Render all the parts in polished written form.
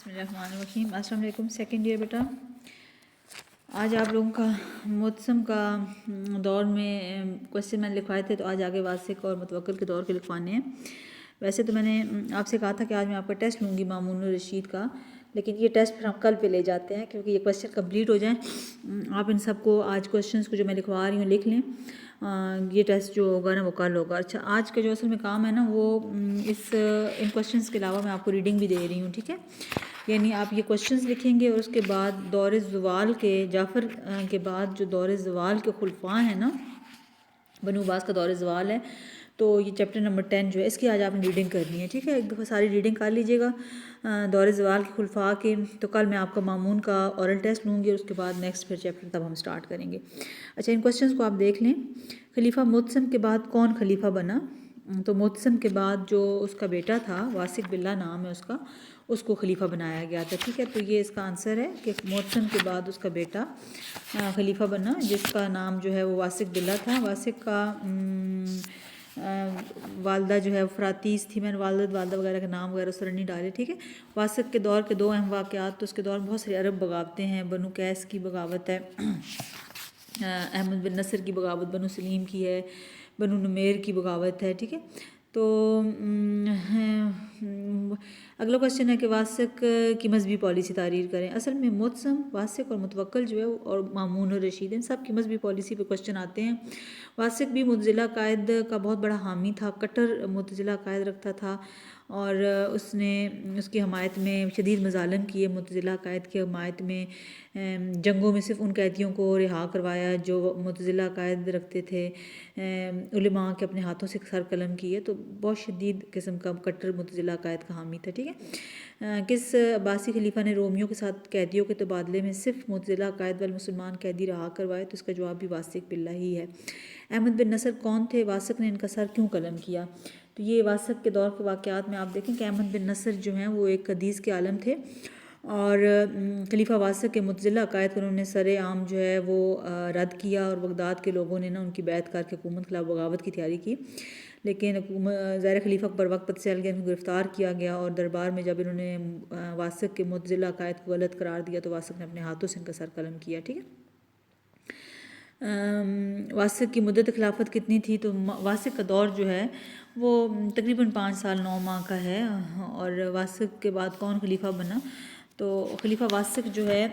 बिस्मिल्लाहिर्रहमानिर्रहीम। अस्सलाम वालेकुम सेकंड ईयर बेटा। आज आप लोगों का मौसम का दौर में क्वेश्चन मैंने लिखवाए थे, तो आज आगे वासिक और मुतवक्किल के दौर के लिखवाने हैं। वैसे तो मैंने आपसे कहा था कि आज मैं आपका टेस्ट लूँगी मामून रशीद का, लेकिन ये टेस्ट फिर हम कल पे ले जाते हैं क्योंकि ये क्वेश्चन कंप्लीट हो जाए। आप इन सबको आज क्वेश्चंस को जो मैं लिखवा रही हूँ लिख लें। ये टेस्ट जो होगा ना वो कल होगा। अच्छा, आज का जो असल में काम है ना वो इन क्वेश्चंस के अलावा मैं आपको रीडिंग भी दे रही हूँ, ठीक है। यानी आप ये क्वेश्चंस लिखेंगे और उसके बाद दौर ज़वाल के जाफ़र के बाद जो दौर ज़वाल के खुलफा है ना, बनु अब्बास का दौर ज़वाल है, तो ये चैप्टर नंबर 10 जो है इसकी आज आपने रीडिंग करनी है, ठीक है। एक दफ़ा सारी रीडिंग कर लीजिएगा दौर ज़वाल के खुलफा के। तो कल मैं आपका मामून का औरल टेस्ट लूँगी और उसके बाद नेक्स्ट फिर चैप्टर तब हम स्टार्ट करेंगे। अच्छा, इन क्वेश्चंस को आप देख लें। खलीफा मुतसम के बाद कौन खलीफा बना? तो मुतसम के बाद जो उसका बेटा था, वासिक बिल्ला नाम है उसका, उसको खलीफा बनाया गया था, ठीक है। तो ये इसका आंसर है कि मुतसम के बाद उसका बेटा खलीफा बना, जिसका नाम जो है वो वासिक बिल्ला था। वासिक का वालदा जो है फ़रातीस थी। मैंने वालदा वगैरह का नाम वगैरह उस तरह नहीं डाले, ठीक है। वासिक के दौर के दो अहम वाक़यात, तो उसके दौर में बहुत सारी अरब बगावतें हैं। बनु कैस की बगावत है, अहमद बिन नसर की बगावत बनु सलीम की है, बनु नुमेर की बगावत है, ठीक है। तो अगला क्वेश्चन है कि वासिक की मजहबी पॉलिसी तारीर करें। असल में मुतसम, वासिक और मुतवक्किल जो है और मामून और रशीद, इन सब की मजहबी पॉलिसी पे क्वेश्चन आते हैं। वासिक भी मुतज़िला कायद का बहुत बड़ा हामी था, कट्टर मुतज़िला कायद रखता था और उसने उसकी हमायत में शदीद मजालम किए। मुतज़िला कायद की हमायत में जंगों में सिर्फ उन कैदियों को रिहा करवाया जो मुतज़िला कायद रखते थे। उलमा के अपने हाथों से सर कलम किए। तो बहुत शदीद किस्म का कट्टर मुतज़िला कायद का हामी था, ठीक है। किस अब्बासी खलीफा ने रोमियों के साथ कैदियों के तबादले में सिर्फ मुतज़िला कायद वाले मुसलमान कैदी रहा करवाए? तो इसका जवाब भी वासिक बिल्ला ही है। अहमद बिन नसर कौन थे? वासिक ने इनका सर क्यों कलम किया? तो ये वासिक के दौर के वाक़यात में आप देखें कि अहमद बिन नसर जो हैं वो एक हदीस के आलम थे और खलीफा वासिक के मुतज़िला अकायद पर उन्होंने सरे आम जो है वो रद्द किया और बगदाद के लोगों ने ना उनकी बैत करके हुकूमत के खिलाफ बगावत की तैयारी की। लेकिन ज़ाहिर खलीफा बर वक्त पता चल गया, उनको गिरफ़्तार किया गया और दरबार में जब इन्होंने वासिक के मुतज़िला अकायद को गलत करार दिया तो वासिक ने अपने हाथों से इनका सर कलम किया, ठीक है। वासिक की मुद्दत खिलाफत कितनी थी? तो वासिक का दौर जो है वो तकरीबन 5 साल 9 माह का है। और वासिक के बाद कौन खलीफा बना? तो खलीफा वासिक जो है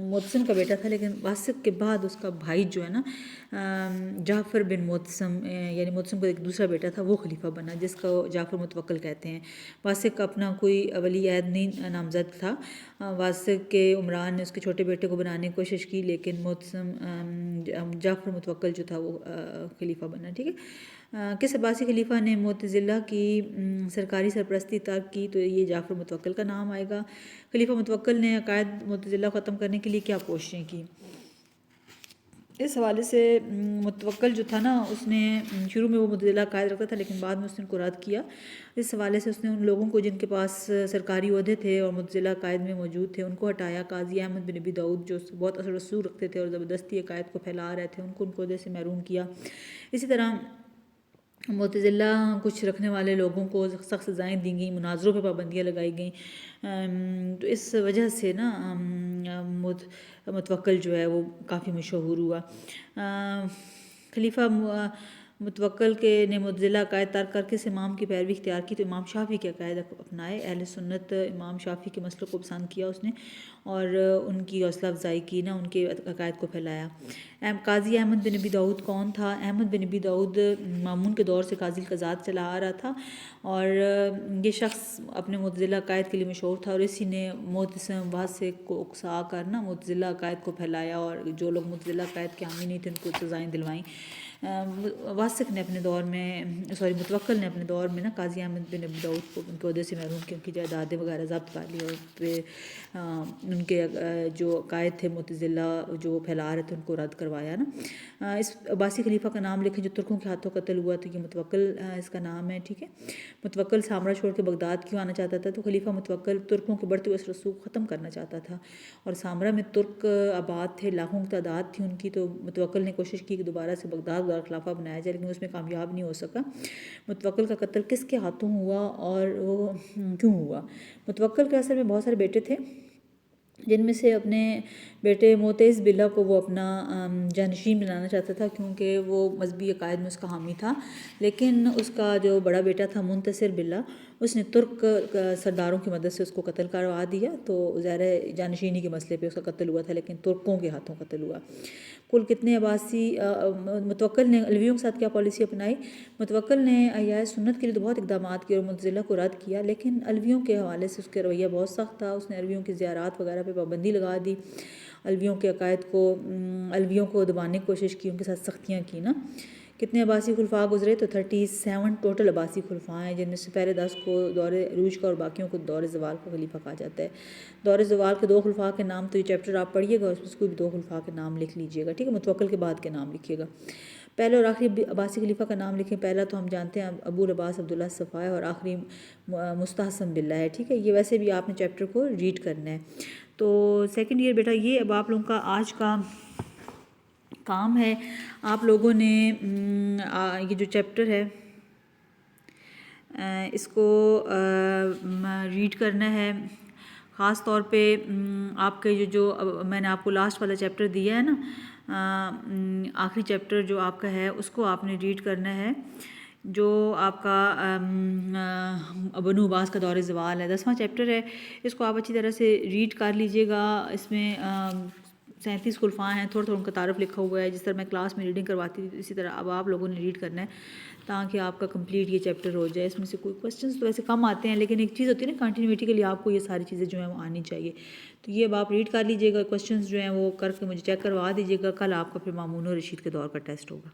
मुतसम का बेटा था, लेकिन वासिक के बाद उसका भाई जो है ना जाफ़र बिन मुतसम, यानी मुतसम का एक दूसरा बेटा था, वो खलीफा बना जिसका जाफ़र मुतवक्किल कहते हैं। वासिक का अपना कोई वली अहद नहीं नामज़द था। वासिक के उमरान ने उसके छोटे बेटे को बनाने की कोशिश की, लेकिन मुतसम जाफ़र मुतवक्किल जो था वो खलीफा बना, ठीक है। किस अब्बासी खलीफा ने मुतज़िला की सरकारी सरपरस्ती तर्क की? तो ये जाफ़र मुतवक्किल का नाम आएगा। खलीफा मुतवक्किल ने अकायद मुतज़िला ख़त्म करने के लिए क्या कोशिशें की? इस हवाले से मुतवक्किल जो था ना उसने शुरू में वो मुतज़िला कायद रखता था, लेकिन बाद में उसने उनको रद्द किया। इस हवाले से उसने उन लोगों को जिनके पास सरकारी ओहदे थे और मुतज़िला कायद में मौजूद थे उनको हटाया। काजी अहमद बिन अबी दाऊद जो बहुत असर रसूख रखते थे और ज़बरदस्ती अकायद को फैला रहे थे, उनको उनके ओहदे से महरूम किया। इसी तरह मुतज़िला कुछ रखने वाले लोगों को सख्त सज़ाएँ दी गई, मुनाजरों पर पाबंदियाँ लगाई गई। तो इस वजह से ना मुतवक्किल जो है वो काफ़ी मशहूर हुआ। खलीफा मुतवक्किल के ने मुतज़िला अकायद तर्क करके इस इमाम की पैरवी इख्तियार की, तो इमाम शाफ़ी के अकायद अपनाए। अहले सुन्नत इमाम शाफ़ी के मसलक को पसंद किया उसने और उनकी हौसला अफजाई की ना, उनके अकायद को फैलाया। काजी अहमद बिन अबी दाऊद कौन था? अहमद बिन अबी दाऊद मामून के दौर से काजी क़ज़ात चला आ रहा था और ये शख्स अपने मुतज़िला अकायद के लिए मशहूर था और इसी ने मुतसम वासिक को उकसा कर ना मुतज़िला अकायद को फैलाया और जो लोग मुतज़िला अकायद के हामी नहीं थे उनको सज़ाएँ दिलवाईं। वासिक ने अपने दौर में मुतवक्किल ने अपने दौर में ना काजी अहमद बिन अबी दाऊद को उनके ओहदे से महरूम किया, उनकी जायदादें वगैरह ज़ब्त कर ली और फिर उनके जो अकायद थे मुतज़िला जो फैला रहे थे उनको रद्द करवाया ना। इस अब्बासी खलीफा का नाम लिखें जो तुर्कों के हाथों कत्ल हुआ, तो ये मुतवक्किल इसका नाम है, ठीक है। मुतवक्किल सामरा छोड़ के बगदाद क्यों आना चाहता था? तो खलीफा मुतवक्किल तुर्कों के बढ़ते हुए रसूख ख़त्म करना चाहता था और सामरा में तुर्क आबाद थे, लाखों की तादाद थी उनकी। तो मुतवक्किल ने कोशिश की कि दोबारा से बगदाद द्वारा खिलाफा बनाया जाए, लेकिन उसमें कामयाब नहीं हो सका। मुतवक्किल का कत्ल किसके हाथों हुआ और वो क्यों हुआ? मुतवक्किल के असल में बहुत सारे बेटे थे, जिनमें से अपने बेटे मोतेज़ बिल्ला को वो अपना जानशीन बनाना चाहता था, क्योंकि वो मजहबी अकायद में उसका हामी था। लेकिन उसका जो बड़ा बेटा था मुंतसिर बिल्ला, उसने तुर्क सरदारों की मदद से उसको कत्ल करवा दिया। तो ज़ाहिर जानशीनी के मसले पे उसका कत्ल हुआ था, लेकिन तुर्कों के हाथों कत्ल हुआ। कुल कितने अब्बासी मुतवक्किल ने अलवियों के साथ क्या पॉलिसी अपनाई? मुतवक्किल ने अहयाए सुन्नत के लिए तो बहुत इक़दाम किए और मुतज़िला को रद्द किया, लेकिन अलवियों के हवाले से उसका रवैया बहुत सख्त था। उसने अलवियों की ज़ियारात वगैरह पे पाबंदी लगा दी, अलवियों के अकायद को अलवियों को दबाने की कोशिश की, उनके साथ सख्तियाँ की ना। कितने अब्बासी खुलफा गुजरे? तो 37 टोटल अब्बासी खुलफा हैं, जिनमें से पहले 10 को दौरे अरूज का और बाकियों को दौरे ज़वाल का खलीफा कहा जाता है। दौरे ज़वाल के 2 खुलफा के नाम, तो ये चैप्टर आप पढ़िएगा, उसमें भी 2 खुलफा के नाम लिख लीजिएगा, ठीक है। मुतवक्किल के बाद के नाम लिखिएगा। पहले और आखिरी अब्बासी खलीफा का नाम लिखें। पहला तो हम जानते हैं अबूल अब्बास अब्दुल्ला सफ़ा है, और आखिरी मुस्तहसन बिल्ला है, ठीक है। ये वैसे भी आपने चैप्टर को रीड करना है। तो सेकंड ईयर बेटा, ये अब आप लोगों का आज का काम है। आप लोगों ने ये जो चैप्टर है इसको रीड करना है। ख़ास तौर पे आपके जो मैंने आपको लास्ट वाला चैप्टर दिया है ना, आखिरी चैप्टर जो आपका है उसको आपने रीड करना है, जो आपका बनु अब्बास का दौरे ज़वाल है, 10वां चैप्टर है। इसको आप अच्छी तरह से रीड कर लीजिएगा। इसमें 37 खुलफा हैं, थोड़ा थोड़ा उनका तारफ़ लिखा हुआ है। जिस तरह मैं क्लास में रीडिंग करवाती थी, इसी तरह अब आप लोगों ने रीड करना है, ताकि आपका कंप्लीट ये चैप्टर हो जाए। इसमें से कोई क्वेश्चंस तो वैसे कम आते हैं, लेकिन एक चीज़ होती है ना, कंटिन्यूटी के लिए आपको ये सारी चीज़ें जो हैं वो आनी चाहिए। तो ये अब आप रीड कर लीजिएगा, क्वेश्चंस जो हैं वो करके मुझे चेक करवा दीजिएगा। कल आपका फिर मामून और रशीद के दौर का टेस्ट होगा।